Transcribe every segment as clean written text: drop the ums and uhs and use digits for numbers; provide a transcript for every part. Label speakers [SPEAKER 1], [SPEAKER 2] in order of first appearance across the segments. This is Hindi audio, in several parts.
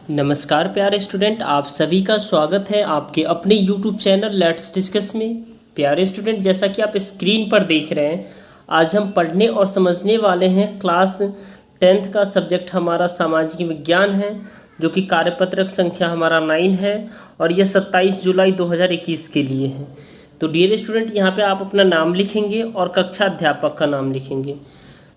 [SPEAKER 1] नमस्कार प्यारे स्टूडेंट, आप सभी का स्वागत है आपके अपने YouTube चैनल लेट्स डिस्कस में। प्यारे स्टूडेंट, जैसा कि आप स्क्रीन पर देख रहे हैं, आज हम पढ़ने और समझने वाले हैं क्लास 10th का सब्जेक्ट हमारा सामाजिक विज्ञान है, जो कि कार्यपत्रक संख्या हमारा 9 है और यह 27 जुलाई 2021 के लिए है। तो डियर स्टूडेंट, यहाँ पे आप अपना नाम लिखेंगे और कक्षा अध्यापक का नाम लिखेंगे।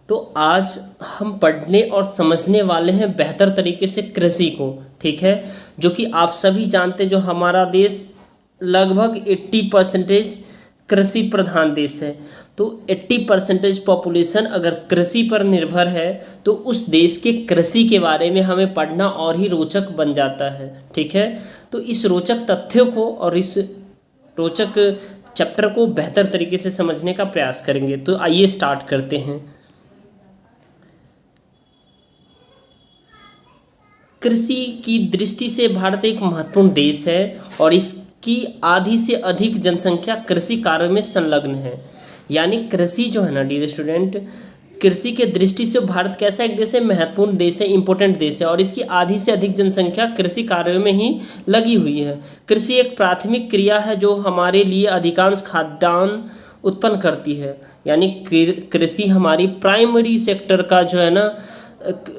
[SPEAKER 1] तो आज हम पढ़ने और समझने वाले हैं बेहतर तरीके से कृषि को, ठीक है, जो कि आप सभी जानते हैं जो हमारा देश लगभग 80% कृषि प्रधान देश है। तो 80% पॉपुलेशन अगर कृषि पर निर्भर है तो उस देश के कृषि के बारे में हमें पढ़ना और ही रोचक बन जाता है, ठीक है। तो इस रोचक तथ्यों को और इस रोचक चैप्टर को बेहतर तरीके से समझने का प्रयास करेंगे। तो आइए स्टार्ट करते हैं। कृषि की दृष्टि से भारत एक महत्वपूर्ण देश है और इसकी आधी से अधिक जनसंख्या कृषि कार्य में संलग्न है। यानी कृषि जो है ना डियर स्टूडेंट, कृषि के दृष्टि से भारत कैसा एक देश है, महत्वपूर्ण देश है, इंपॉर्टेंट देश है और इसकी आधी से अधिक जनसंख्या कृषि कार्यों में ही लगी हुई है। कृषि एक प्राथमिक क्रिया है जो हमारे लिए अधिकांश खाद्यान्न उत्पन्न करती है। यानी कृषि हमारी प्राइमरी सेक्टर का जो है ना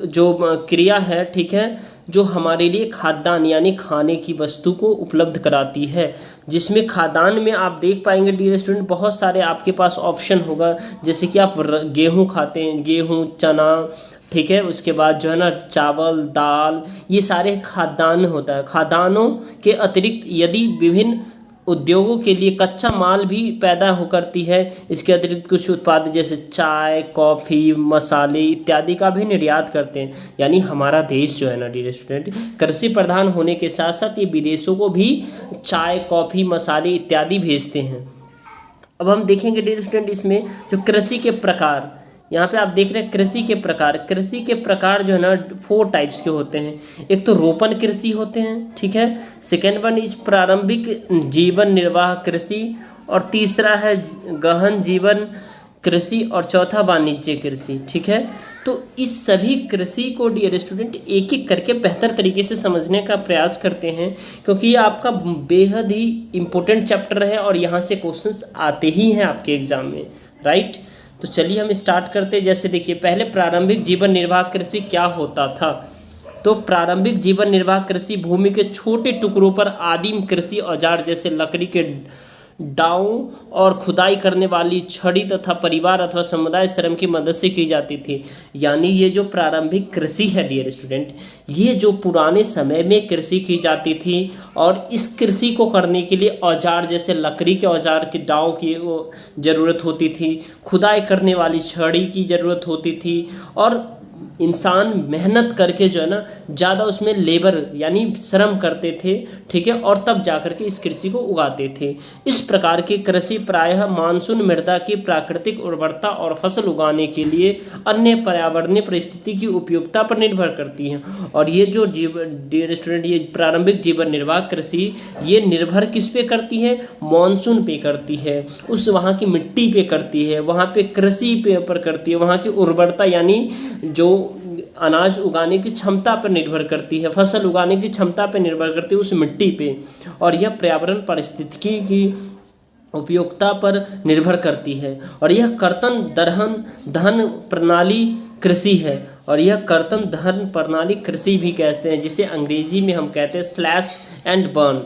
[SPEAKER 1] जो क्रिया है, ठीक है, जो हमारे लिए खाद्यान्न यानी खाने की वस्तु को उपलब्ध कराती है। जिसमें खाद्यान्न में आप देख पाएंगे डियर स्टूडेंट, बहुत सारे आपके पास ऑप्शन होगा, जैसे कि आप गेहूं खाते हैं, गेहूं, चना, ठीक है, उसके बाद जो है ना चावल, दाल, ये सारे खाद्यान्न होता है। खाद्यान्नों के अतिरिक्त यदि विभिन्न उद्योगों के लिए कच्चा माल भी पैदा हो करती है, इसके अतिरिक्त कुछ उत्पाद जैसे चाय, कॉफ़ी, मसाले इत्यादि का भी निर्यात करते हैं। यानी हमारा देश जो है ना डियर स्टूडेंट, कृषि प्रधान होने के साथ साथ ये विदेशों को भी चाय, कॉफ़ी, मसाले इत्यादि भेजते हैं। अब हम देखेंगे डियर स्टूडेंट इसमें जो कृषि के प्रकार, यहाँ पे आप देख रहे हैं कृषि के प्रकार जो है ना 4 टाइप्स के होते हैं। एक तो रोपण कृषि होते हैं, ठीक है, सेकेंड वन इज प्रारंभिक जीवन निर्वाह कृषि, और तीसरा है गहन जीवन कृषि, और चौथा वाणिज्य कृषि, ठीक है। तो इस सभी कृषि को डियर स्टूडेंट एक एक करके बेहतर तरीके से समझने का प्रयास करते हैं, क्योंकि ये आपका बेहद ही इम्पोर्टेंट चैप्टर है और यहाँ से क्वेश्चंस आते ही हैं आपके एग्जाम में, राइट। तो चलिए हम स्टार्ट करते हैं। जैसे देखिए, पहले प्रारंभिक जीवन निर्वाह कृषि क्या होता था। तो प्रारंभिक जीवन निर्वाह कृषि भूमि के छोटे टुकड़ों पर आदिम कृषि औजार जैसे लकड़ी के डाऊ और खुदाई करने वाली छड़ी तथा परिवार अथवा समुदाय श्रम की मदद से की जाती थी। यानी ये जो प्रारंभिक कृषि है डियर स्टूडेंट, ये जो पुराने समय में कृषि की जाती थी और इस कृषि को करने के लिए औजार जैसे लकड़ी के औजार के डाऊ की ज़रूरत होती थी, खुदाई करने वाली छड़ी की ज़रूरत होती थी और इंसान मेहनत करके जो है ना ज़्यादा उसमें लेबर यानी श्रम करते थे, ठीक है, और तब जाकर के इस कृषि को उगाते थे। इस प्रकार की कृषि प्रायः मानसून मृदा की प्राकृतिक उर्वरता और फसल उगाने के लिए अन्य पर्यावरणीय परिस्थिति की उपयोगिता पर निर्भर करती हैं। और ये जो डियर स्टूडेंट, ये प्रारंभिक जीवन निर्वाह कृषि ये निर्भर किस पे करती है, मानसून पे करती है, उस वहाँ की मिट्टी पे करती है, वहाँ पे कृषि पे पर करती है, वहाँ की उर्वरता यानी जो अनाज उगाने की क्षमता पर निर्भर करती है, फसल उगाने की क्षमता पर निर्भर करती है उस मिट्टी पे, और यह पर्यावरण पारिस्थितिकी की उपयोगिता पर निर्भर करती है। और यह कर्तन दहन धन प्रणाली कृषि है, और यह कर्तन दहन प्रणाली कृषि भी कहते हैं, जिसे अंग्रेजी में हम कहते हैं स्लैश एंड बर्न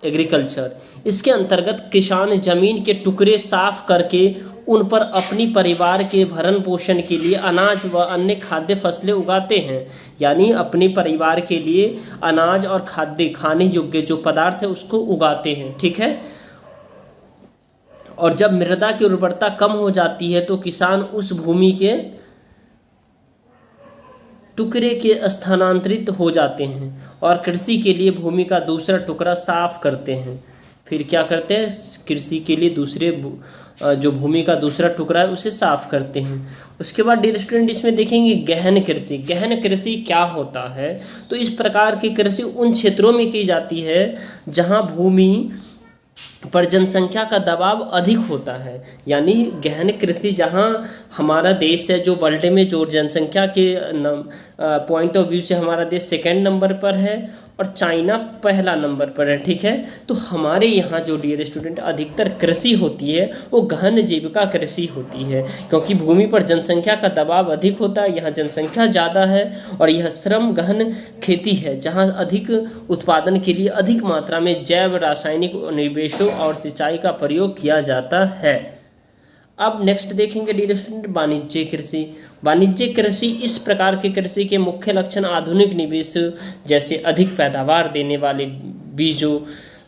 [SPEAKER 1] एग्रीकल्चर। इसके अंतर्गत किसान जमीन के टुकड़े साफ करके उन पर अपनी परिवार के भरण पोषण के लिए अनाज व अन्य खाद्य फसलें उगाते हैं। यानी अपने परिवार के लिए अनाज और खाद्य खाने योग्य जो पदार्थ है उसको उगाते हैं, ठीक है। और जब मृदा की उर्वरता कम हो जाती है तो किसान उस भूमि के टुकड़े के स्थानांतरित हो जाते हैं और कृषि के लिए भूमि का दूसरा टुकड़ा साफ करते हैं। फिर क्या करते हैं, कृषि के लिए दूसरे जो भूमि का दूसरा टुकड़ा है उसे साफ करते हैं। उसके बाद डियर स्टूडेंट इसमें देखेंगे गहन कृषि। गहन कृषि क्या होता है, तो इस प्रकार की कृषि उन क्षेत्रों में की जाती है जहां भूमि पर जनसंख्या का दबाव अधिक होता है। यानी गहन कृषि जहाँ हमारा देश है, जो वर्ल्ड में जो जनसंख्या के पॉइंट ऑफ व्यू से हमारा देश सेकंड नंबर पर है और चाइना पहला नंबर पर है, ठीक है। तो हमारे यहाँ जो डियर स्टूडेंट अधिकतर कृषि होती है वो गहन जीविका कृषि होती है, क्योंकि भूमि पर जनसंख्या का दबाव अधिक होता है, यहाँ जनसंख्या ज़्यादा है और यह श्रम गहन खेती है जहाँ अधिक उत्पादन के लिए अधिक मात्रा में जैव रासायनिक निवेशों और सिंचाई का प्रयोग किया जाता है। अब नेक्स्ट देखेंगे डियर स्टूडेंट वाणिज्य कृषि। वाणिज्य कृषि इस प्रकार के कृषि के मुख्य लक्षण आधुनिक निवेश जैसे अधिक पैदावार देने वाले बीजों,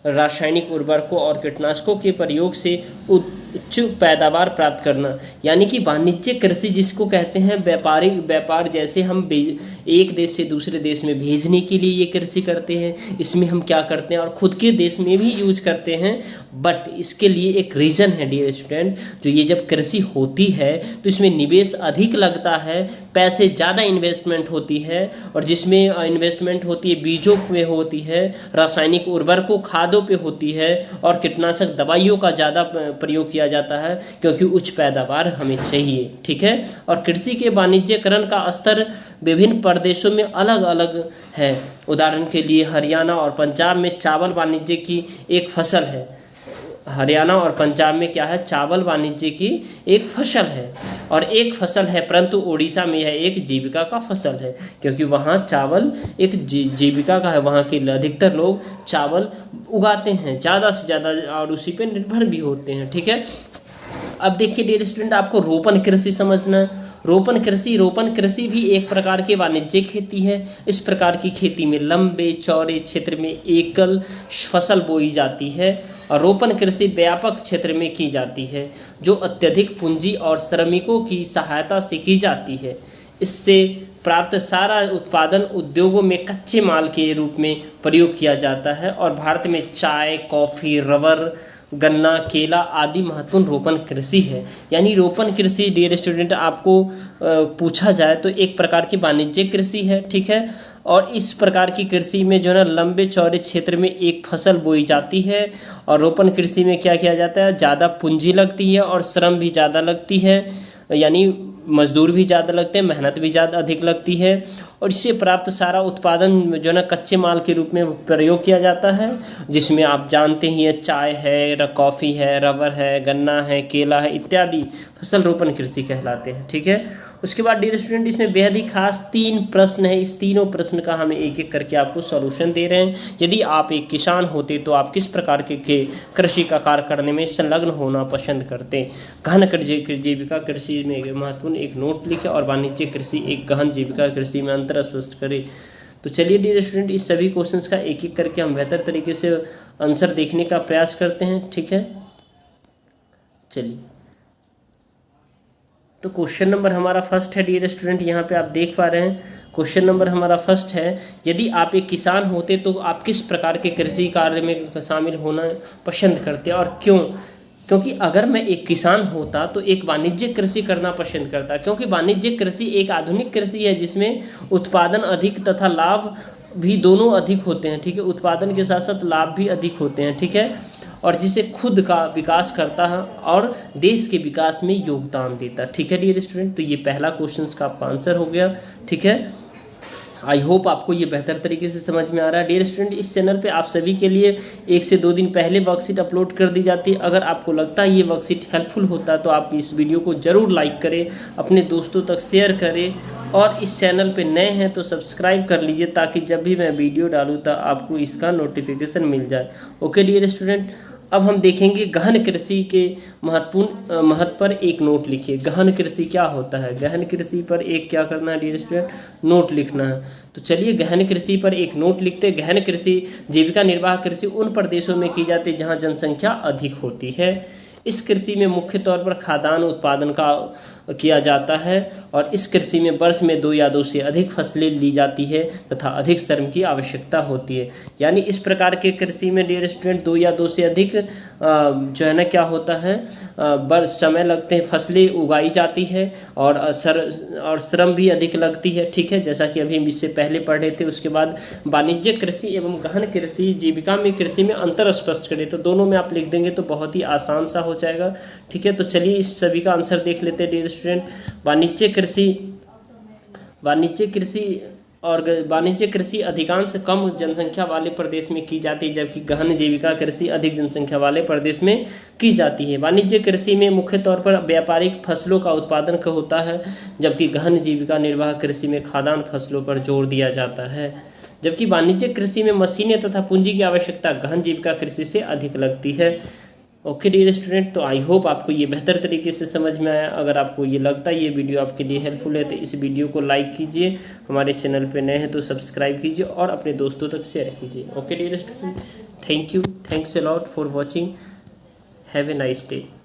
[SPEAKER 1] रासायनिक उर्वरकों और कीटनाशकों के प्रयोग से उच्च पैदावार प्राप्त करना। यानी कि वाणिज्य कृषि जिसको कहते हैं व्यापारिक व्यापार, जैसे हम एक देश से दूसरे देश में भेजने के लिए ये कृषि करते हैं, इसमें हम क्या करते हैं और खुद के देश में भी यूज करते हैं। बट इसके लिए एक रीज़न है डियर स्टूडेंट, जो ये जब कृषि होती है तो इसमें निवेश अधिक लगता है, पैसे ज़्यादा इन्वेस्टमेंट होती है, और जिसमें इन्वेस्टमेंट होती है बीजों में होती है, रासायनिक उर्वरकों खादों पे होती है और कीटनाशक दवाइयों का ज़्यादा प्रयोग किया जाता है, क्योंकि उच्च पैदावार हमें चाहिए, ठीक है। और कृषि के वाणिज्यकरण का स्तर विभिन्न प्रदेशों में अलग अलग है। उदाहरण के लिए हरियाणा और पंजाब में चावल वाणिज्य की एक फसल है। हरियाणा और पंजाब में क्या है, चावल वाणिज्य की एक फसल है और एक फसल है, परंतु उड़ीसा में यह एक जीविका का फसल है, क्योंकि वहाँ चावल एक जीविका का है। वहाँ के अधिकतर लोग चावल उगाते हैं ज़्यादा से ज़्यादा और उसी पे निर्भर भी होते हैं, ठीक है। अब देखिए डियर स्टूडेंट, आपको रोपण कृषि समझना है। रोपण कृषि भी एक प्रकार की वाणिज्यिक खेती है। इस प्रकार की खेती में लंबे चौड़े क्षेत्र में एकल फसल बोई जाती है और रोपण कृषि व्यापक क्षेत्र में की जाती है, जो अत्यधिक पूंजी और श्रमिकों की सहायता से की जाती है। इससे प्राप्त सारा उत्पादन उद्योगों में कच्चे माल के रूप में प्रयोग किया जाता है और भारत में चाय, कॉफ़ी, रबर, गन्ना, केला आदि महत्वपूर्ण रोपण कृषि है। यानी रोपण कृषि डियर स्टूडेंट आपको पूछा जाए तो एक प्रकार की वाणिज्यिक कृषि है, ठीक है। और इस प्रकार की कृषि में जो है ना लंबे चौड़े क्षेत्र में एक फसल बोई जाती है और रोपण कृषि में क्या किया जाता है, ज़्यादा पूंजी लगती है और श्रम भी ज़्यादा लगती है, यानी मजदूर भी ज़्यादा लगते हैं, मेहनत भी ज़्यादा अधिक लगती है और इससे प्राप्त सारा उत्पादन जो है ना कच्चे माल के रूप में प्रयोग किया जाता है, जिसमें आप जानते ही हैं चाय है, कॉफ़ी है, रबर है, गन्ना है, केला है इत्यादि फसल रोपण कृषि कहलाते हैं, ठीक है। उसके बाद डियर स्टूडेंट इसमें बेहद ही खास 3 प्रश्न है। इस तीनों प्रश्न का हम एक एक करके आपको सॉल्यूशन दे रहे हैं। यदि आप एक किसान होते तो आप किस प्रकार के कृषि का कार्य करने में संलग्न होना पसंद करते। गहन जीविका कृषि में महत्वपूर्ण एक नोट लिखे और वाणिज्य कृषि एक गहन जीविका कृषि में अंतर स्पष्ट करें। तो चलिए डियर स्टूडेंट इस सभी क्वेश्चंस का एक एक करके हम बेहतर तरीके से आंसर देखने का प्रयास करते हैं, ठीक है। चलिए, तो क्वेश्चन नंबर हमारा फर्स्ट है डियर स्टूडेंट, यहाँ पे आप देख पा रहे हैं क्वेश्चन नंबर हमारा फर्स्ट है, यदि आप एक किसान होते तो आप किस प्रकार के कृषि कार्य में शामिल होना पसंद करते और क्यों। क्योंकि अगर मैं एक किसान होता तो एक वाणिज्यिक कृषि करना पसंद करता, क्योंकि वाणिज्यिक कृषि एक आधुनिक कृषि है जिसमें उत्पादन अधिक तथा लाभ भी दोनों अधिक होते हैं, ठीक है। उत्पादन के साथ साथ लाभ भी अधिक होते हैं, ठीक है, और जिसे खुद का विकास करता है और देश के विकास में योगदान देता है, ठीक है डियर स्टूडेंट। तो ये पहला क्वेश्चन का आपका आंसर हो गया, ठीक है। आई होप आपको ये बेहतर तरीके से समझ में आ रहा है डियर स्टूडेंट। इस चैनल पे आप सभी के लिए 1 से 2 दिन पहले वर्कशीट अपलोड कर दी जाती है। अगर आपको लगता है ये वर्कशीट हेल्पफुल होता है तो आप इस वीडियो को ज़रूर लाइक करें, अपने दोस्तों तक शेयर करें और इस चैनल पे नए हैं तो सब्सक्राइब कर लीजिए, ताकि जब भी मैं वीडियो डालूँ तो आपको इसका नोटिफिकेशन मिल जाए। ओके डियर स्टूडेंट, अब हम देखेंगे गहन कृषि के महत्व पर एक नोट लिखिए। गहन कृषि क्या होता है, गहन कृषि पर एक क्या करना है डियर स्टूडेंट, नोट लिखना है। तो चलिए गहन कृषि पर एक नोट लिखते हैं। गहन कृषि जीविका निर्वाह कृषि उन प्रदेशों में की जाती है जहाँ जनसंख्या अधिक होती है। इस कृषि में मुख्य तौर पर खाद्यान्न उत्पादन का किया जाता है और इस कृषि में वर्ष में 2 या 2 से अधिक फसलें ली जाती है तथा अधिक श्रम की आवश्यकता होती है। यानी इस प्रकार के कृषि में डियर स्टूडेंट 2 या 2 से अधिक जो है ना क्या होता है वर्ष समय लगते हैं, फसलें उगाई जाती है और श्रम भी अधिक लगती है। ठीक है, जैसा कि अभी हम इससे पहले पढ़ रहे थे। उसके बाद वाणिज्य कृषि एवं गहन कृषि जीविका में कृषि में अंतर स्पष्ट करें, तो दोनों में आप लिख देंगे तो बहुत ही आसान सा हो जाएगा। ठीक है, तो चलिए इस सभी का आंसर देख लेते हैं डियर स्टूडेंट। वाणिज्य कृषि अधिकांश कम जनसंख्या वाले प्रदेश में की जाती है, जबकि गहन जीविका कृषि अधिक जनसंख्या वाले प्रदेश में की जाती है। वाणिज्य कृषि में मुख्य तौर पर व्यापारिक फसलों का उत्पादन होता है, जबकि गहन जीविका निर्वाह कृषि में खाद्यान्न फसलों पर जोर दिया जाता है। जबकि वाणिज्य कृषि में मशीनें तथा पूंजी की आवश्यकता गहन जीविका कृषि से अधिक लगती है। ओके डियर स्टूडेंट, तो आई होप आपको ये बेहतर तरीके से समझ में आया। अगर आपको ये लगता है ये वीडियो आपके लिए हेल्पफुल है तो इस वीडियो को लाइक कीजिए, हमारे चैनल पे नए हैं तो सब्सक्राइब कीजिए और अपने दोस्तों तक शेयर कीजिए। Okay dear student, thank you, thanks a lot for watching, have a nice day.